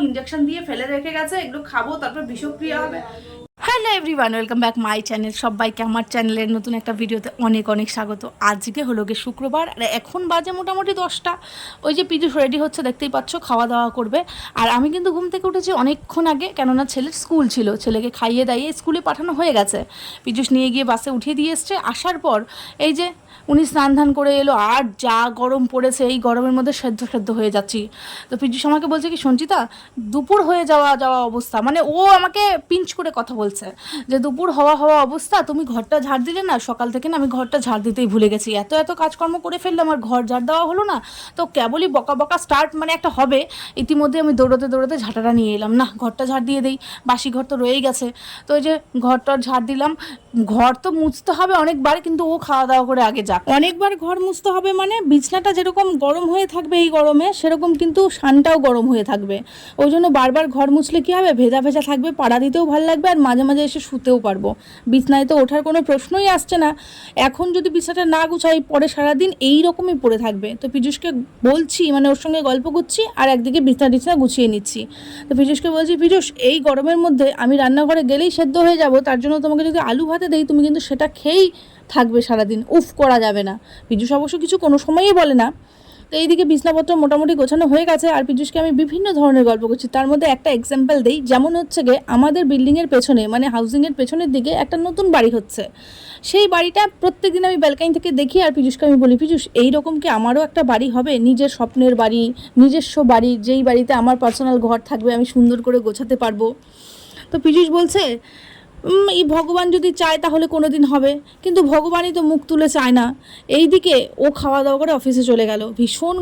Injection দিয়ে ফেলে রেখে গেছে, এগুলো খাবো তারপর বিষক্রিয়া হবে। Hello everyone, welcome back my channel. সবাইকে আমার চ্যানেলের নতুন একটা ভিডিওতে অনেক অনেক স্বাগত। আজকে হলো গিয়ে শুক্রবার, আর এখন বাজে মোটামুটি 10টা। ওই যে পিজুষ রেডি হচ্ছে, দেখতেই পাচ্ছ, খাওয়া দাওয়া করবে। আর আমি কিন্তু ঘুম থেকে উঠেছি অনেকক্ষণ আগে, কেননা ছেলের স্কুল ছিল, ছেলেকে খাইয়ে দাইয়ে স্কুলে পাঠানো হয়ে গেছে। পিজুষ নিয়ে গিয়ে বাসে উঠিয়ে দিয়ে এসছে। আসার পর এই যে উনি স্নান ধান করে এলো, আর যা গরম পড়েছে, এই গরমের মধ্যে সেদ্ধ হয়ে যাচ্ছি। তো পিজুষ আমাকে বলছে কি, সঞ্চিতা দুপুর হয়ে যাওয়া অবস্থা, মানে ও আমাকে পিঞ্চ করে কথা বলছে যে দুপুর হওয়া অবস্থা, তুমি ঘরটা ঝাড় দিলে না, সকাল থেকে না আমি ঘরটা ঝাড় দিতেই ভুলে গেছি, এত কাজকর্ম করে ফেললাম আর ঘর ঝাড় দেওয়া হলো না। তো কেবলই বকা স্টার্ট মানে একটা হবে। ইতিমধ্যে আমি দৌড়তে ঝাঁটাটা নিয়ে এলাম, না ঘরটা ঝাড় দিয়ে দেই, বাসি ঘর তো রয়েই গেছে। তো ওই যে ঘরটা ঝাড় দিলাম। ঘর তো মুছতে হবে অনেকবার, কিন্তু ও খাওয়া দাওয়া করে আগে যাক। অনেকবার ঘর মুছতে হবে মানে বিছনাটা যেরকম গরম হয়ে থাকবে এই গরমে, সেরকম কিন্তু সানটাও গরম হয়ে থাকবে। ওই জন্য বারবার ঘর মুছলে কী হবে, ভেজা থাকবে, পাড়া দিতেও ভালো লাগবে, আর মাঝে মাঝে এসে শুতেও পারবো। বিছনায় তো ওঠার কোনো প্রশ্নই আসছে না। এখন যদি বিছনাটা না গুছাই, পরে সারাদিন এই রকমই পড়ে থাকবে। তো পীযূষকে বলছি, মানে ওর সঙ্গে গল্প করছি আর একদিকে বিছনা গুছিয়ে নিচ্ছি। তো পীযূষকে বলছি, পীযূষ এই গরমের মধ্যে আমি রান্নাঘরে গেলেই সেদ্ধ হয়ে যাব, তার জন্য তোমাকে যদি আলু ভাতে দেই, তুমি কিন্তু সেটা খেয়েই থাকবে সারাদিন, উফ করা যাবে না। পীযূষ অবশ্য কিছু কোনো সময়ই বলে না। তো এইদিকে বিছনাপত্র মোটামুটি গোছানো হয়ে গেছে, আর পীযূষকে আমি বিভিন্ন ধরনের গল্প করছি। তার মধ্যে একটা এক্সাম্পল দিই, যেমন হচ্ছে গিয়ে আমাদের বিল্ডিংয়ের পেছনে, মানে হাউজিংয়ের পেছনের দিকে একটা নতুন বাড়ি হচ্ছে। সেই বাড়িটা প্রত্যেকদিন আমি ব্যালকানি থেকে দেখি, আর পীযূষকে আমি বলি, পীযূষ এইরকম কি আমারও একটা বাড়ি হবে, নিজের স্বপ্নের বাড়ি, নিজস্ব বাড়ি, যেই বাড়িতে আমার পার্সোনাল ঘর থাকবে, আমি সুন্দর করে গোছাতে পারবো। তো পীযূষ বলছে, এই ভগবান যদি চায় তাহলে কোনো দিন হবে, কিন্তু ভগবানই তো মুখ তুলে চায় না। এইদিকে ও খাওয়া দাওয়া করে অফিসে চলে গেল, ভীষণ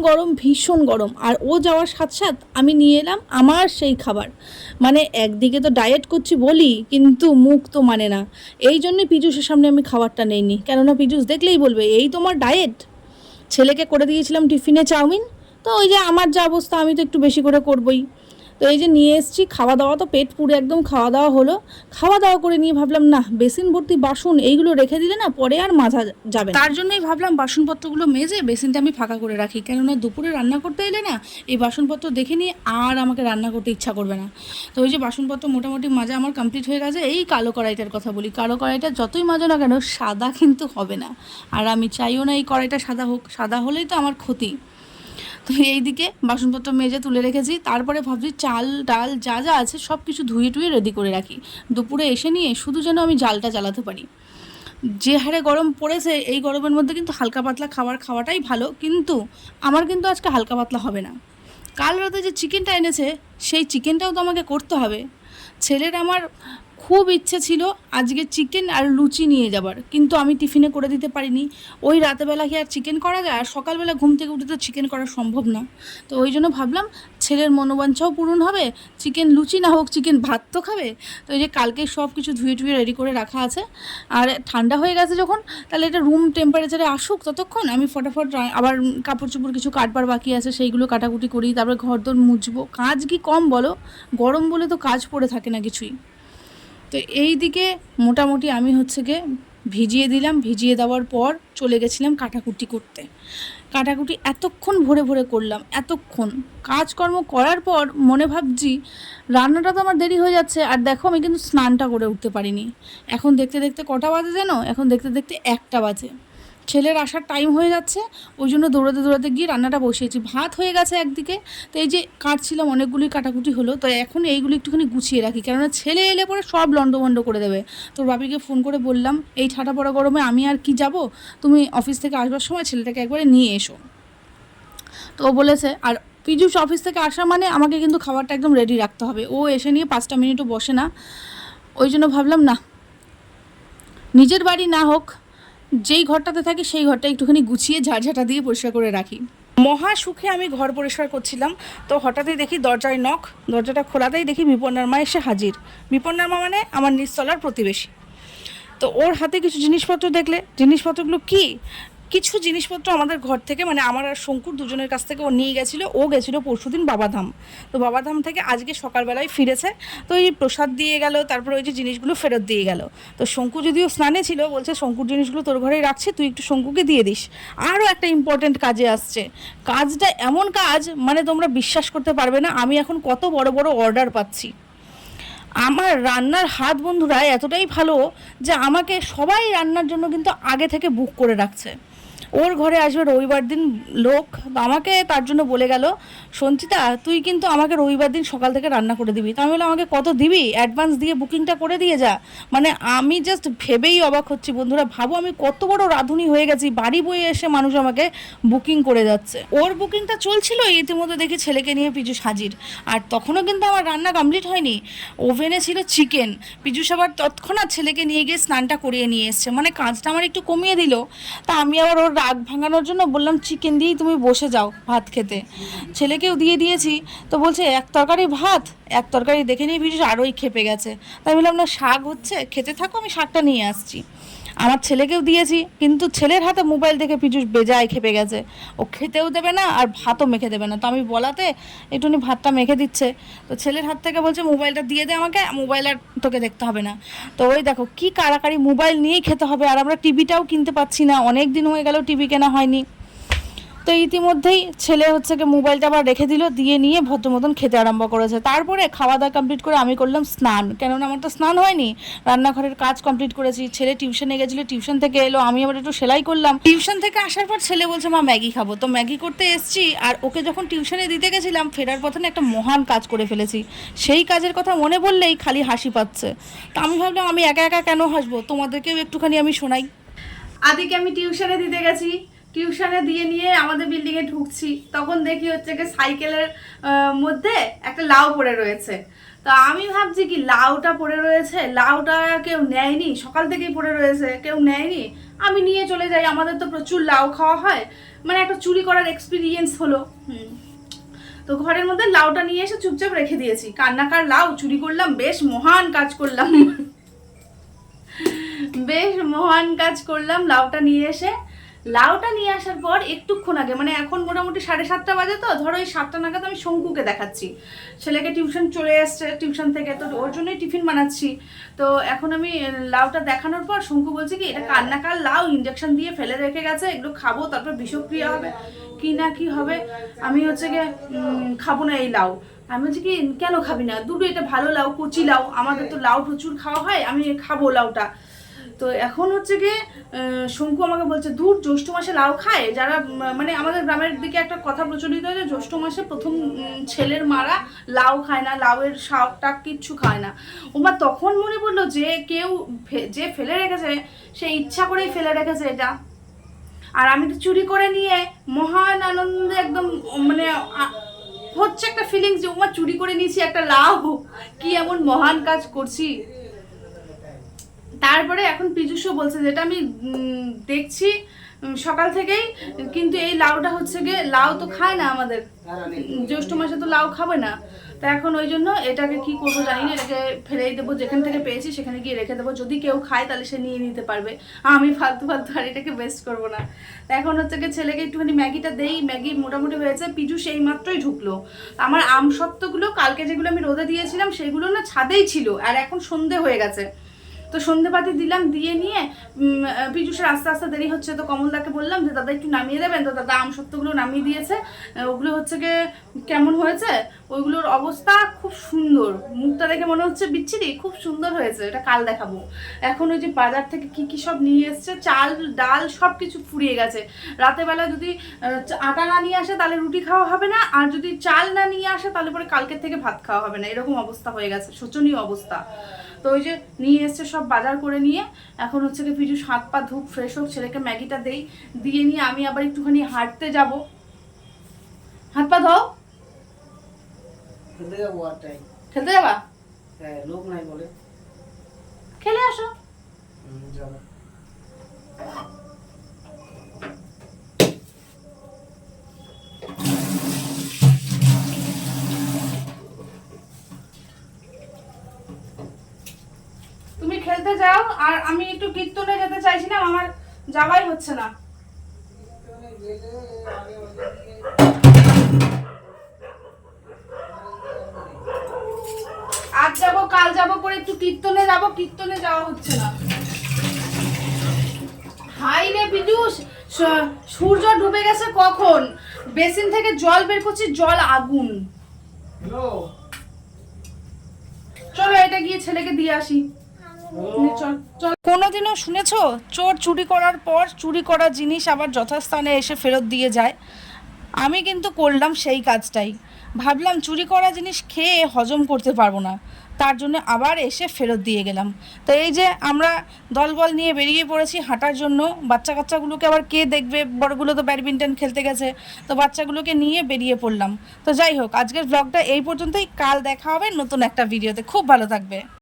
গরম, আর ও যাওয়ার সাথে আমি নিয়ে এলাম আমার সেই খাবার। মানে একদিকে তো ডায়েট করছি বলি, কিন্তু মুখ তো মানে না। এই জন্যে পীযূষের সামনে আমি খাবারটা নেইনি, কেননা পীযূষ দেখলেই বলবে এই তোমার ডায়েট। ছেলেকে করে দিয়েছিলাম টিফিনে চাউমিন, তো ওই যে আমার যা অবস্থা, আমি তো একটু বেশি করে করবই। তো এই যে নিয়ে এসেছি, খাওয়া দাওয়া তো পেট পুরো একদম খাওয়া দাওয়া হলো। খাওয়া দাওয়া করে নিয়ে ভাবলাম, না বেসিন ভর্তি বাসন এইগুলো রেখে দিলে না পরে আর মাজা যাবে, তার জন্যই ভাবলাম বাসনপত্রগুলো মেজে বেসিনটা আমি ফাঁকা করে রাখি, কেননা দুপুরে রান্না করতে এলে না এই বাসনপত্র দেখে নিয়ে আর আমাকে রান্না করতে ইচ্ছা করবে না। তো ওই যে বাসনপত্র মোটামুটি মাজা আমার কমপ্লিট হয়ে গেছে। এই কালো কড়াইটার কথা বলি, কালো কড়াইটা যতই মাজো না কেন সাদা কিন্তু হবে না, আর আমি চাইও না এই কড়াইটা সাদা হোক, সাদা হলেই তো আমার ক্ষতি। তো এইদিকে বাসনপত্র মেজে তুলে রেখেছি, তারপরে ভাবছি চাল ডাল যা আছে সব কিছু ধুয়ে টুয়ে রেডি করে রাখি, দুপুরে এসে নিয়ে শুধু যেন আমি জালটা জ্বালাতে পারি। যে হারে গরম পড়েছে, এই গরমের মধ্যে কিন্তু হালকা পাতলা খাওয়াটাই ভালো, কিন্তু আমার কিন্তু আজকে হালকা পাতলা হবে না। কাল রাতে যে চিকেনটা এনেছে, সেই চিকেনটাও তো আমাকে করতে হবে। ছেলের আমার খুব ইচ্ছে ছিল আজকে চিকেন আর লুচি নিয়ে যাবার, কিন্তু আমি টিফিনে করে দিতে পারিনি। ওই রাতেবেলা কি আর চিকেন করা যায়, আর সকালবেলা ঘুম থেকে উঠে তো চিকেন করা সম্ভব না। তো ওই জন্য ভাবলাম ছেলের মনোবাঞ্ছাও পূরণ হবে, চিকেন লুচি না হোক চিকেন ভাত তো খাবে। তো এই যে কালকে সব কিছু ধুয়ে রেডি করে রাখা আছে, আর ঠান্ডা হয়ে গেছে যখন, তাহলে এটা রুম টেম্পারেচারে আসুক, ততক্ষণ আমি ফটাফট আবার কাপড় চোপড় কিছু কাটবার বাকি আছে, সেইগুলো কাটাকুটি করি, তারপরে ঘর দোর মুছবো। কাজ কি কম বলো, গরম বলে তো কাজ পড়ে থাকে না কিছুই। তো এই দিকে মোটামুটি আমি হচ্ছে গিয়ে ভিজিয়ে দিলাম, ভিজিয়ে দেওয়ার পর চলে গেছিলাম কাটাকুটি করতে। কাটাকুটি এতক্ষণ ভরে করলাম, এতক্ষণ কাজকর্ম করার পর মনে ভাবছি রান্নাটা তো আমার দেরি হয়ে যাচ্ছে, আর দেখো আমি কিন্তু স্নানটা করে উঠতে পারিনি। এখন দেখতে কটা বাজে জানো, এখন দেখতে 1টা বাজে। ছেলের আসার টাইম হয়ে যাচ্ছে, ওই জন্য দৌড়াতে গিয়ে রান্নাটা বসিয়েছি। ভাত হয়ে গেছে একদিকে, তো এই যে কাটছিলাম, অনেকগুলি কাটাকুটি হলো। তো এখন এইগুলো একটুখানি গুছিয়ে রাখি, কেননা ছেলে এলে পরে সব লন্ডভন্ড করে দেবে। তোর বাপিকে ফোন করে বললাম, এই ঠাটা পড়া গরমে আমি আর কি যাব, তুমি অফিস থেকে আসবার সময় ছেলেটাকে একবারে নিয়ে এসো। তো ও বলেছে, আর পীযূষ অফিস থেকে আসা মানে আমাকে কিন্তু খাবারটা একদম রেডি রাখতে হবে, ও এসে নিয়ে 5টা মিনিটও বসে না। ওই জন্য ভাবলাম না, নিজের বাড়ি না হোক, যেই ঘরটাতে থাকি সেই ঘরটা একটুখানি গুছিয়ে ঝাড়ঝাঁটা দিয়ে পরিষ্কার করে রাখি। মহা সুখে আমি ঘর পরিষ্কার করছিলাম, তো হঠাৎই দেখি দরজায় নখ, দরজাটা খোলাতেই দেখি বিপন্নার মা এসে হাজির। বিপন্নার মা মানে আমার নিচতলার প্রতিবেশী। তো ওর হাতে কিছু জিনিসপত্র দেখলে, জিনিসপত্রগুলো কি, কিছু জিনিসপত্র আমাদের ঘর থেকে মানে আমার আর শঙ্কুর দুজনের কাছ থেকে ও নিয়ে গেছিলো। ও গেছিলো পরশুদিন বাবাধাম, তো বাবাধাম থেকে আজকে সকালবেলায় ফিরেছে। তো এই প্রসাদ দিয়ে গেল, তারপর ওই যে জিনিসগুলো ফেরত দিয়ে গেল। তো শঙ্কু যদিও স্নানে ছিল, বলছে শঙ্কুর জিনিসগুলো তোর ঘরেই রাখছি, তুই একটু শঙ্কুকে দিয়ে দিস। আরও একটা ইম্পর্টেন্ট কাজে আসছে। কাজটা এমন কাজ মানে তোমরা বিশ্বাস করতে পারবে না আমি এখন কত বড় বড় অর্ডার পাচ্ছি। আমার রান্নার হাত বন্ধুরা এতটাই ভালো যে আমাকে সবাই রান্নার জন্য কিন্তু আগে থেকে বুক করে রাখছে। ওর ঘরে আসবে রবিবার দিন লোক, আমাকে তার জন্য বলে গেল, সঞ্চিতা তুই কিন্তু আমাকে রবিবার দিন সকাল থেকে রান্না করে দিবি। তা আমি বললাম আমাকে কত দিবি, অ্যাডভান্স দিয়ে বুকিংটা করে দিয়ে যা। মানে আমি জাস্ট ভেবেই অবাক হচ্ছি বন্ধুরা, ভাবো আমি কত বড় রাঁধুনি হয়ে গেছি, বাড়ি বয়ে এসে মানুষ আমাকে বুকিং করে যাচ্ছে। ওর বুকিংটা চলছিল, ইতিমধ্যে দেখি ছেলেকে নিয়ে পিজুষ হাজির। আর তখনও কিন্তু আমার রান্না কমপ্লিট হয়নি, ওভেনে ছিল চিকেন। পিজুষ আবার তৎক্ষণাৎ ছেলেকে নিয়ে গিয়ে স্নানটা করিয়ে নিয়ে এসছে, মানে কাজটা আমার একটু কমিয়ে দিল। তা আমি আবার ওর রাগ ভাঙানোর জন্য বললাম চিকেন দিয়েই তুমি বসে যাও ভাত খেতে। ছেলেকেও দিয়ে দিয়েছি, তো বলছে এক তরকারি ভাত, এক তরকারি দেখে নিয়ে পিজুষ আরোই খেপে গেছে। তাই বললাম না শাক হচ্ছে, খেতে থাকো, আমি শাকটা নিয়ে আসছি। আমার ছেলেকেও দিয়েছি, কিন্তু ছেলের হাতে মোবাইল দেখে পিজুষ বেজায় খেপে গেছে। ও খেতেও দেবে না আর ভাতও মেখে দেবে না। তো আমি বলাতে একটুখানি ভাতটা মেখে দিচ্ছে, তো ছেলের হাত থেকে বলছে মোবাইলটা দিয়ে দে আমাকে, মোবাইল আর তোকে দেখতে হবে না। তো ওই দেখো কি কাড়াকাড়ি, মোবাইল নিয়েই খেতে হবে। আর আমরা টিভিটাও কিনতে পাচ্ছি না, অনেক দিন হয়ে গেল টিভি কেনা হয়নি। তো ইতিমধ্যেই ছেলে হচ্ছে কি মোবাইলটা আবার রেখে দিল, দিয়ে নিয়ে ভদ্র মতন খেতে আরম্ভ করেছে। তারপরে খাওয়া দাওয়া কমপ্লিট করে আমি করলাম স্নান, কেননা আমার তো স্নান হয়নি। রান্নাঘরের কাজ কমপ্লিট করেছি, ছেলে টিউশনে গেছিলো, টিউশন থেকে এলো, আমি আবার একটু সেলাই করলাম। টিউশন থেকে আসার পর ছেলে বলছে মা ম্যাগি খাবো, তো ম্যাগি করতে এসছি। আর ওকে যখন টিউশনে দিতে গেছিলাম ফেরার পথে একটা মহান কাজ করে ফেলেছি, সেই কাজের কথা মনে পড়লেই খালি হাসি পাচ্ছে। তো আমি ভাবলাম আমি একা একা কেন হাসবো, তোমাদেরকেও একটুখানি আমি শোনাই। আদিকে আমি টিউশনে দিতে গেছি, টিউশনে দিয়ে নিয়ে আমাদের বিল্ডিংয়ে ঢুকছি, তখন দেখি হচ্ছে কি সাইকেলের মধ্যে একটা লাউ পড়ে রয়েছে। তো আমি ভাবছি কি লাউটা পড়ে রয়েছে, লাউটা কেউ নেয়নি, সকাল থেকেই পড়ে রয়েছে, কেউ নেয়নি, আমি নিয়ে চলে যাই। আমাদের তো প্রচুর লাউ খাওয়া হয়, মানে একটা চুরি করার এক্সপিরিয়েন্স হলো। তো ঘরের মধ্যে লাউটা নিয়ে এসে চুপচাপ রেখে দিয়েছি। কান্নাকার লাউ চুরি করলাম, বেশ মহান কাজ করলাম। বেশ মহান কাজ করলাম। লাউটা নিয়ে আসার পর একটুক্ষণ আগে, মানে এখন মোটামুটি 7:30 বাজে, তো ধরো এই 7টা নাগাদ আমি শঙ্কুকে দেখাচ্ছি। ছেলেকে টিউশন চলে এসছে টিউশন থেকে, তো ওর জন্যই টিফিন বানাচ্ছি। তো এখন আমি লাউটা দেখানোর পর শঙ্কু বলছে কি এটা কান্নাকার লাউ, ইঞ্জেকশন দিয়ে ফেলে রেখে গেছে, এগুলো খাবো তারপর বিষক্রিয়া হবে কি না কি হবে। আমি হচ্ছে গিয়ে খাবো না এই লাউ। আমি বলছি কি কেন খাবি না, দুটো এটা ভালো লাউ, কচি লাউ, আমাদের তো লাউ প্রচুর খাওয়া হয়, আমি খাবো লাউটা। তো এখন হচ্ছে গিয়ে শঙ্কু আমাকে বলছে দূর, জ্যৈষ্ঠ মাসে লাউ খায় যারা, মানে আমাদের গ্রামের দিকে একটা কথা প্রচলিত হয়েছে জ্যৈষ্ঠ মাসে প্রথম ছেলের মারা লাউ খায় না, লাউয়ের শাক টাক কিচ্ছু খায় না। ওমা তখন মনে পড়লো যে কেউ যে ফেলে রেখেছে সে ইচ্ছা করেই ফেলে রেখেছে এটা। আর আমি তো চুরি করে নিয়ে মহান আনন্দে একদম, মানে হচ্ছে একটা ফিলিংস যে ওমা চুরি করে নিয়েছি একটা লাউ, কি এমন মহান কাজ করছি। তারপরে এখন পীযূষও বলছে, যেটা আমি দেখছি সকাল থেকেই, কিন্তু এই লাউটা হচ্ছে গিয়ে লাউ তো খায় না আমাদের, জ্যৈষ্ঠ মাসে তো লাউ খাবে না। তা এখন ওই জন্য এটাকে কি করবো জানি না, এটাকে ফেলেই দেবো, যেখান থেকে পেয়েছি সেখানে গিয়ে রেখে দেবো, যদি কেউ খায় তাহলে সে নিয়ে নিতে পারবে, আমি ফালতু ফালতু আর এটাকে ওয়েস্ট করবো না। তা এখন হচ্ছে গিয়ে ছেলেকে একটুখানি ম্যাগিটা দেই, ম্যাগি মোটামুটি হয়েছে। পীযূষ এই মাত্রই ঢুকলো। আমার আম সত্ত্বগুলো কালকে যেগুলো আমি রোদে দিয়েছিলাম সেগুলো না ছাদেই ছিল, আর এখন সন্ধে হয়ে গেছে। তো সন্ধেবাতি দিলাম, দিয়ে নিয়ে পীযূষের আস্তে আস্তে দেরি হচ্ছে, তো কমলদাকে বললাম যে দাদা একটু নামিয়ে দেবেন, তো দাদা আমসত্ত্বগুলো নামিয়ে দিয়েছে। ওগুলো হচ্ছে গিয়ে কেমন হয়েছে, ওইগুলোর অবস্থা খুব সুন্দর, মুখটা দেখে মনে হচ্ছে বিচ্ছিরি, খুব সুন্দর হয়েছে, এটা কাল দেখাবো। এখন ওই যে বাজার থেকে কি কি সব নিয়ে এসছে, চাল ডাল সব কিছু ফুরিয়ে গেছে। রাতেরবেলা যদি আটা না নিয়ে আসে তাহলে রুটি খাওয়া হবে না, আর যদি চাল না নিয়ে আসে তাহলে পরে কালকের থেকে ভাত খাওয়া হবে না, এরকম অবস্থা হয়ে গেছে, শোচনীয় অবস্থা। তো ওই যে নিয়ে এসছে সব বাজার করে নিয়ে, এখন হচ্ছে কি পীযূষ হাত পা ধুপ ফ্রেশ হোক, ছেলেকে ম্যাগিটা দেই, দিয়ে নিয়ে আমি আবার একটুখানি হাঁটতে যাব। হাত পা ধোও, খেলতে যাবো, আর টাই খেলতে যাবা? হ্যাঁ, লোক নাই বলে খেলে আসো। যাবো। তুমি খেলতে যাও, আর আমি একটু কীর্তনে যেতে চাইছিলাম, আমার যাওয়াই হচ্ছে না। আজ যাবো কাল যাবো করে একটু কীর্তনে যাবো, কীর্তনে যাওয়া হচ্ছে না। হাই রে বিদুষ, সূর্য ডুবে গেছে কখন, বেসিন থেকে জল বের করছি, জল আগুন। চলো এটা গিয়ে ছেলেকে দিয়ে আসি। চল চল। কোনোদিনও শুনেছো চোর চুরি করার পর চুরি করা জিনিস আবার যথাস্থানে এসে ফেরত দিয়ে যায়? আমি কিন্তু করলাম সেই কাজটাই। ভাবলাম চুরি করা জিনিস খেয়ে হজম করতে পারবো না, তার জন্য আবার এসে ফেরত দিয়ে গেলাম। তো এই যে আমরা দলবল নিয়ে বেরিয়ে পড়েছি হাঁটার জন্য। বাচ্চা কাচ্চাগুলোকে আবার কে দেখবে, বড়গুলো তো ব্যাডমিন্টন খেলতে গেছে, তো বাচ্চাগুলোকে নিয়ে বেরিয়ে পড়লাম। তো যাই হোক, আজকের ব্লগটা এই পর্যন্তই। কাল দেখা হবে নতুন একটা ভিডিওতে। খুব ভালো থাকবে।